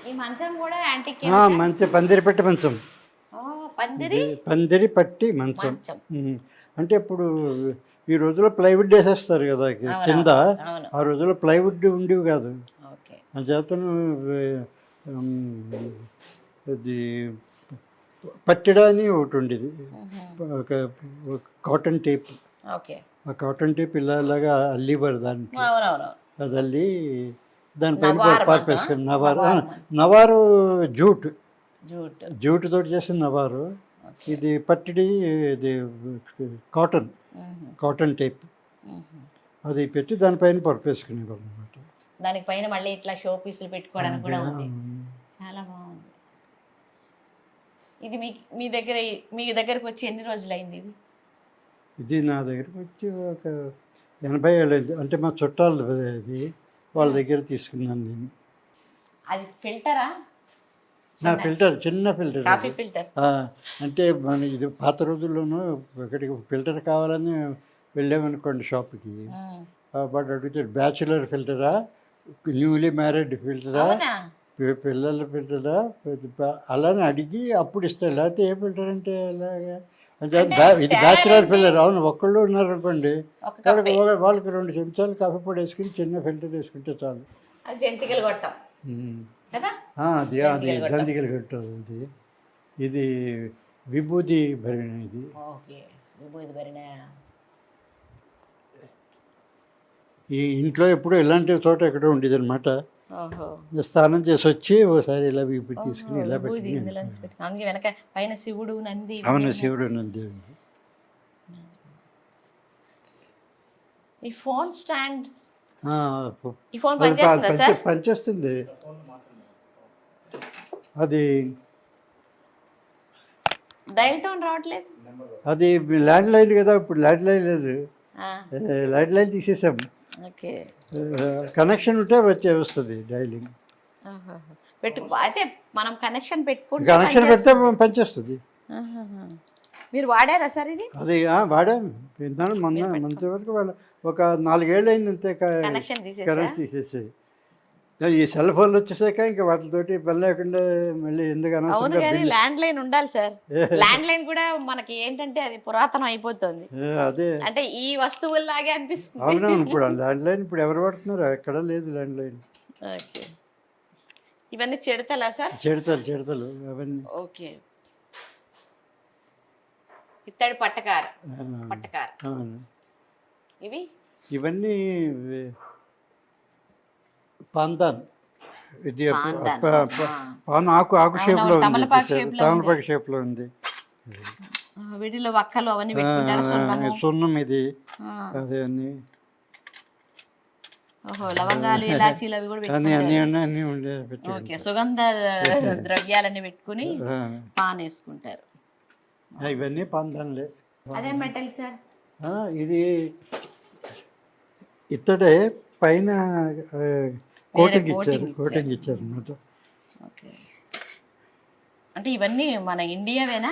ఈ మంచం కూడా యాంటిక్ మంచి పందిరి పట్టి మంచం. పందిరి పట్టి మంచం. అంటే ఇప్పుడు ఈ రోజుల్లో ప్లైవుడ్ వేసేస్తారు కదా కింద. ఆ రోజుల్లో ప్లైవుడ్ ఉండేవి కాదు. చేతను అది పట్టిడా అని ఒకటి ఉండేది, ఒక కాటన్ టేప్. ఆ కాటన్ టేప్ ఇలాగా అల్లివారు దానికి. అది అల్లి దానిపైన పార్పేసుకుని నవారు జూట్ తోటి చేసిన నవారు. ఇది పట్టిడి, ఇది కాటన్ టేప్. అది పెట్టి దానిపైన పరుపేసుకునేవాళ్ళు అనమాట. దానికి పైన మళ్ళీ ఇట్లా షో పీసులు పెట్టుకోవడానికి కూడా ఉంది. చాలా బాగుంది. ఇది మీ దగ్గరకు వచ్చి ఎన్ని రోజులు అయింది? ఇది నా దగ్గరకు వచ్చి ఒక 80 ఏళ్ళు అయింది. అంటే మా చుట్టాలు అది వాళ్ళ దగ్గర తీసుకున్నాను నేను. అది ఫిల్టరా? ఫిల్టర్, చిన్న ఫిల్టర్. Coffee filter. అంటే మన ఇది పాత రోజుల్లోనూ ఒకటికి ఫిల్టర్ కావాలని వెళ్ళామనుకోండి షాప్కి, బట్ అడుగుతాడు బ్యాచులర్ ఫిల్టరా, న్యూలీ మ్యారీడ్ ఫిల్టరా, పిల్లల ఫిల్టరా, అలానే అడిగి అప్పుడు ఇస్తాడు. లేకపోతే ఏ ఫిల్టర్ అంటే అలాగా ఇది బ్యాచులర్ ఫిల్టర్. అవును, ఒక్కళ్ళు ఉన్నారు అనుకోండి, వాళ్ళకి 2 చెంచాలు కాఫీ పొడి వేసుకుని చిన్న ఫిల్టర్ వేసుకుంటే చాలు. అది జంతికలు గొట్టం కదా? అది జంతికలు గొట్టం. ఇది విభూది భరిణ. ఇది విభూది భరిణ. ఈ ఇంట్లో ఎప్పుడు ఇలాంటి చోట ఎక్కడ ఉండేది అనమాట. స్నానం చేసి వచ్చి ఒకసారి ఇలా విభూతి తీసుకుని ఇలా పెట్టి. వెనక పైన శివుడు నంది. అవును, శివుడు నంది. ఈ ఫోన్ స్టాండ్, ఈ ఫోన్ పనిచేస్తుంది. అది డయల్ టోన్ రావట్లేదు. అది ల్యాండ్ లైన్ కదా, ఇప్పుడు ల్యాండ్ లైన్ లేదు, ల్యాండ్ లైన్ తీసేసాం. కనెక్షన్ ఉంటే వస్తుంది డైలింగ్. అయితే మనం కనెక్షన్ పెట్టుకుంటే పెడితే పనిచేస్తుంది. మీరు వాడారా సార్ ఇది? అది వాడాను, విన్నాను. మంచి వరకు వాళ్ళు ఒక 4 ఏళ్ళు అయింది అంతే కనెక్షన్ తీసేసి. ఈ సెల్ ఫోన్లు వచ్చేసాక ఇంకా వాటితోటి పని లేకుండా మళ్ళీ ఎందుకు ల్యాండ్ లైన్ ఉండాలి సార్. ల్యాండ్ లైన్ కూడా మనకి ఏంటంటే అది పురాతనం అయిపోతుంది. అదే అంటే ఈ వస్తువుల్లాగే అనిపిస్తుంది. అవునవును, ఇప్పుడు ల్యాండ్ లైన్ ఇప్పుడు ఎవరు వాడుతున్నారు? ఎక్కడ లేదు ల్యాండ్ లైన్. ఇవన్నీ చెడతలా సార్? చెడతలు అవన్నీ. ఓకే. ఇత్తడి పట్టకారు. ఇవన్నీ పాందాన్. ఇది పాన్ ఆకు షేప్లో ఉంది, తమలపాకు షేప్లో ఉంది. వీటిలో వక్కలు అవన్నీ పెట్టుకుంటారు. సున్నం ఇది. అదే అన్ని లవంగాలు, ఇలాచీలు అవి కూడా అన్నీ ఓకే. సుగంధ ద్రవ్యాలన్నీ పెట్టుకుని పాన్ వేసుకుంటారు. ఇవన్నీ పాందాన్లే. అదే మెటల్ సార్? ఇది ఇత్తడే, పైన కోటింగ్ ఇచ్చారు అన్నమాట. అంటే ఇవన్నీ మన ఇండియావేనా?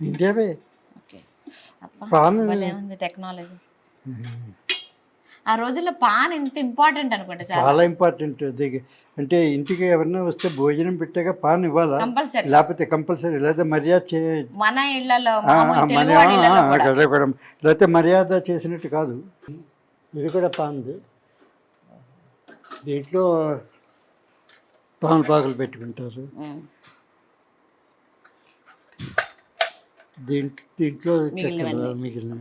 ఇండియావే. టెక్నాలజీ ఆ రోజుల్లో పాన్ ఎంత ఇంపార్టెంట్ అనుకుంటా. చాలా ఇంపార్టెంట్. అంటే ఇంటికి ఎవరైనా వస్తే భోజనం పెట్టాక పాన్ ఇవ్వాలా, లేకపోతే కంపల్సరీ. లేదా మర్యాద మన ఇళ్లలో లేకపోతే మర్యాద చేసినట్టు కాదు. ఇది కూడా పాన్ది. దీంట్లో తమలపాకులు పెట్టుకుంటారు. దీంట్లో మిగిలిన.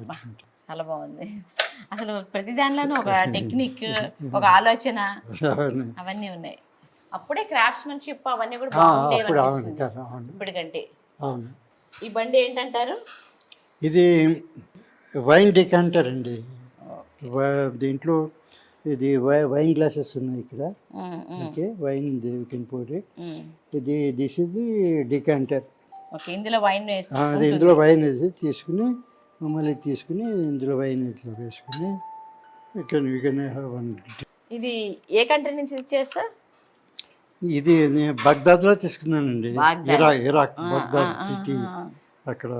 చాలా బాగుంది. అసలు ప్రతి దానిలోనూ ఒక టెక్నిక్, ఒక ఆలోచన అవన్నీ ఉన్నాయి. అప్పుడే క్రాఫ్ట్స్మెన్షిప్ అవన్నీ కూడా బాగుండేవి ఇప్పటికంటే. ఈ బండి ఏంటంటారు? ఇది వైన్ డికాంటర్ అండి. దీంట్లో ఇది వైన్ గ్లాసెస్ ఉన్నాయి ఇక్కడ. ఓకే, వైన్ పోటీ. ఇది దిస్ ఇది డికాంటర్. ఇందులో వైన్ వేసి తీసుకుని మళ్ళీ తీసుకుని ఇందులో వైన్ ఇట్లా వేసుకుని ఇది ఏ కంట్రీ నుంచి ఇచ్చేస్తా? ఇది నేను బగ్దాద్లో తీసుకున్నానండి. Iraq Baghdad city. అక్కడ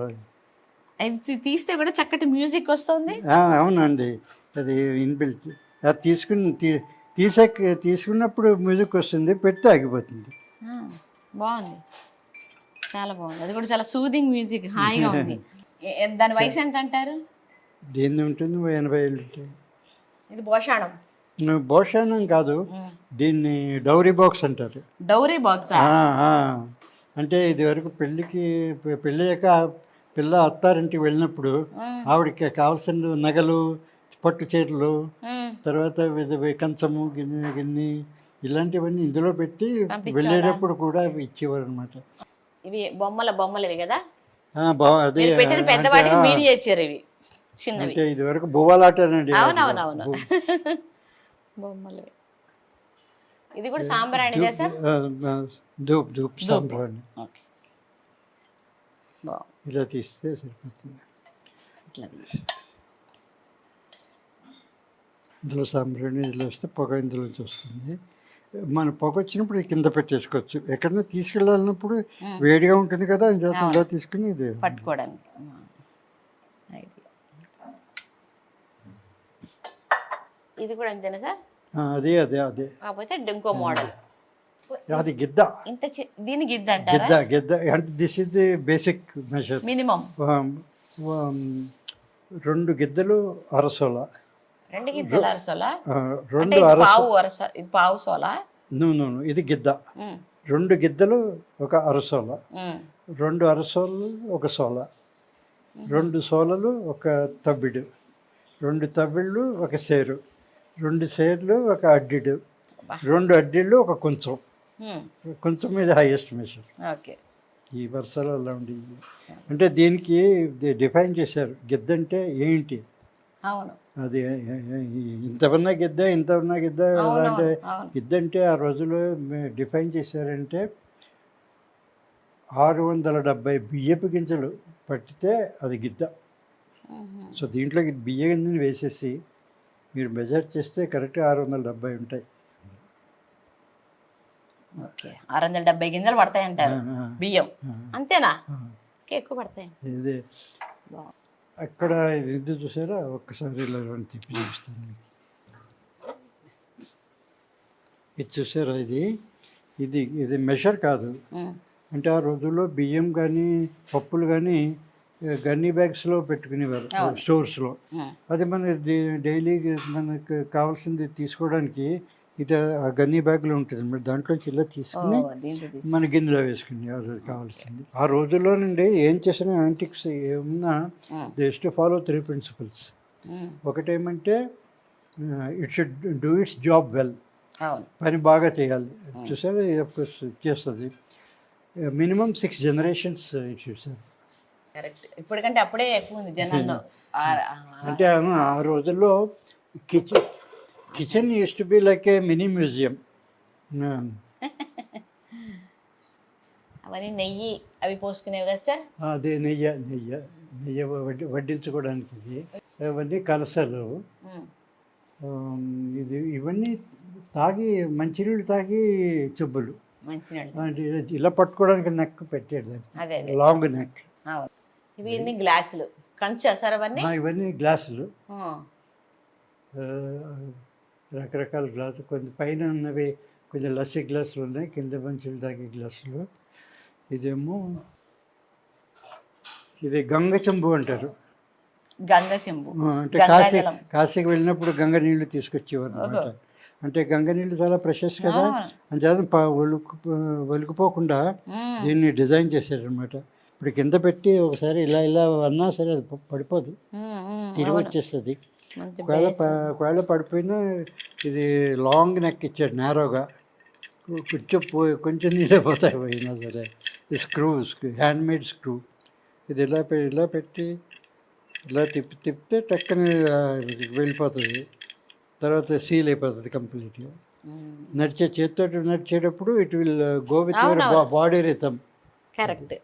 తీస్తే కూడా చక్కటి మ్యూజిక్ వస్తుంది. అవునండి, అది ఇన్బిల్ట్. అది తీసుకున్నప్పుడు మ్యూజిక్ వస్తుంది, పెడితే ఆగిపోతుంది. బాగుంది, చాలా బాగుంది. అది కూడా చాలా సూదింగ్ మ్యూజిక్, హాయిగా ఉంది. దాని వయసు ఎంత అంటారు? దీన్ని ఉంటుంది 80 ఏళ్ళు ఉంటాయి. ఇది భోషాణం. భోషాణం కాదు, దీన్ని డౌరీ బాక్స్ అంటారు. డౌరీ బాక్స్ అంటే ఇది వరకు పెళ్ళయ్యాక పిల్ల అత్తారింటికి వెళ్ళినప్పుడు ఆవిడకి కావాల్సిన నగలు, పట్టు చీరలు, తర్వాత కంచము, గిన్నె ఇలాంటివన్నీ ఇందులో పెట్టి వెళ్ళేటప్పుడు కూడా ఇచ్చేవారు అనమాట. ఇవి బొమ్మలు ఇవి కదా, అదే పెద్దవాటికి మీనియేచర్ ఇవి చిన్నవి. అంటే ఇది వరకు బువ్వాలాట అండి. అవునవునవును, బొమ్మలు. ఇది కూడా సాంబ్రాణిదే సార్? ధూప్ సాంబ్రాణి. ఇలా తీస్తే సరిపోతుంది. ఇందులో సాంబ్రాణి ఇందులో వస్తే పొగ ఇందులోంచి వస్తుంది. మన పొగ వచ్చినప్పుడు కింద పెట్టేసుకోవచ్చు. ఎక్కడైనా తీసుకెళ్ళాలన్నప్పుడు వేడిగా ఉంటుంది కదా, ఇందులో తీసుకుని ఇది పట్టుకోవడానికి. ఇది కూడా అంతేనా సార్? అదే అదే అదే, కాకపోతే ఇంకో మోడల్. అది గిద్ద. దీని గిద్ద అంటారా? గిద్ద అంటే this is the basic measure. Minimum 2 గిద్దలు అరసోల. 2 గిద్దలు అరసోల? 2 పావు సోలా? ఇది గిద్ద. 2 గిద్దలు ఒక అరసోల, 2 అరసోలు ఒక సోల, 2 సోలలు ఒక తవ్విడు, 2 తవ్విళ్ళు ఒక సేరు, 2 సేర్లు ఒక అడ్డిడు, 2 అడ్డిళ్ళు ఒక కొంచెం. కొంచెం మీద హైయెస్ట్ మెజర్. ఓకే, ఈ వరుసలో అలా ఉండి. అంటే దీనికి డిఫైన్ చేశారు గిద్ద అంటే ఏంటి. అవును, అది ఇంత ఉన్న గిద్ద, ఇంత ఉన్న గిద్ద అంటే గిద్ద అంటే ఆ రోజుల్లో డిఫైన్ చేశారంటే 670 బియ్యపు గింజలు పట్టితే అది గిద్ద. సో దీంట్లో బియ్య గింజలు వేసేసి మీరు మెజర్ చేస్తే కరెక్ట్గా 670 ఉంటాయి. ఓకే, 670 గింజలు పడతాయి అంటారు బియ్యం, అంతేనా? ఎక్కువ పడతాయి. ఇదే అక్కడ ఇది చూసారా, ఒక్కసారి ఇలా తిప్పి చూపిస్తాను. ఇది చూసారా, ఇది మెషర్ కాదు. అంటే ఆ రోజుల్లో బియ్యం కానీ పప్పులు కానీ గన్నీ బ్యాగ్స్లో పెట్టుకునేవారు స్టోర్స్లో. అది మన డైలీ మనకు కావాల్సింది తీసుకోవడానికి ఇది ఆ గన్నీ బ్యాగ్లో ఉంటుంది అన్నమాట. దాంట్లోంచి ఇలా తీసుకుని మన గిన్నెలో వేసుకుని కావాల్సింది. ఆ రోజుల్లో నుండి ఏం చేసిన యాంటిక్స్ ఏమన్నా దే టు ఫాలో 3 ప్రిన్సిపల్స్. ఒకటేమంటే it should do its job well, పని బాగా చేయాలి. చూసారు, చేస్తుంది. Minimum 6 generations it should serve. Correct, ఇప్పటికంటే అప్పుడే ఎక్కువ ఉంది జనాల్లో. అంటే ఆ రోజుల్లో kitchen used to be like a mini museum. అవన్నీ నెయ్యి అవి పోసుకునేవి కదా సార్? అదే నెయ్యి వడ్డించుకోవడానికి. అవన్నీ కలసలు. ఇవన్నీ తాగి మంచినీళ్ళు తాగి చెబ్బులు. అంటే ఇలా పట్టుకోవడానికి నెక్ పెట్టాడు, లాంగ్ నెక్. ఇవన్నీ గ్లాసులు, కంచా సార్ అవన్నీ? ఇవన్నీ గ్లాసులు, రకరకాల గ్లాసులు. కొంచెం పైన ఉన్నవి కొంచెం లస్సీ గ్లాసులు ఉన్నాయి, కింద మంచిలు తాగే గ్లాసులు. ఇది గంగ చెంబు అంటారు. గంగ చెంబు అంటే కాశీకి వెళ్ళినప్పుడు గంగ నీళ్లు తీసుకొచ్చేవారు అనమాట. అంటే గంగ నీళ్ళు చాలా ప్రెషస్ కదా, అంచేత ఒలికిపోకుండా దీన్ని డిజైన్ చేశారనమాట. ఇప్పుడు కింద పెట్టి ఒకసారి ఇలా అన్నా సరే అది పడిపోదు, తిరిగి వచ్చేస్తుంది. ఒకవేళ పడిపోయినా ఇది లాంగ్ నెక్ ఇచ్చాడు, నేరోగా. కొంచెం నీళ్ళే పోతాయి పోయినా సరే. ఈ హ్యాండ్మేడ్ స్క్రూ. ఇది ఇలా పెట్టి ఇలా తిప్పితే టక్కని వెళ్ళిపోతుంది. తర్వాత సీల్ అయిపోతుంది కంప్లీట్గా. చేతితో నడిచేటప్పుడు it will go with your body rhythm. Correct.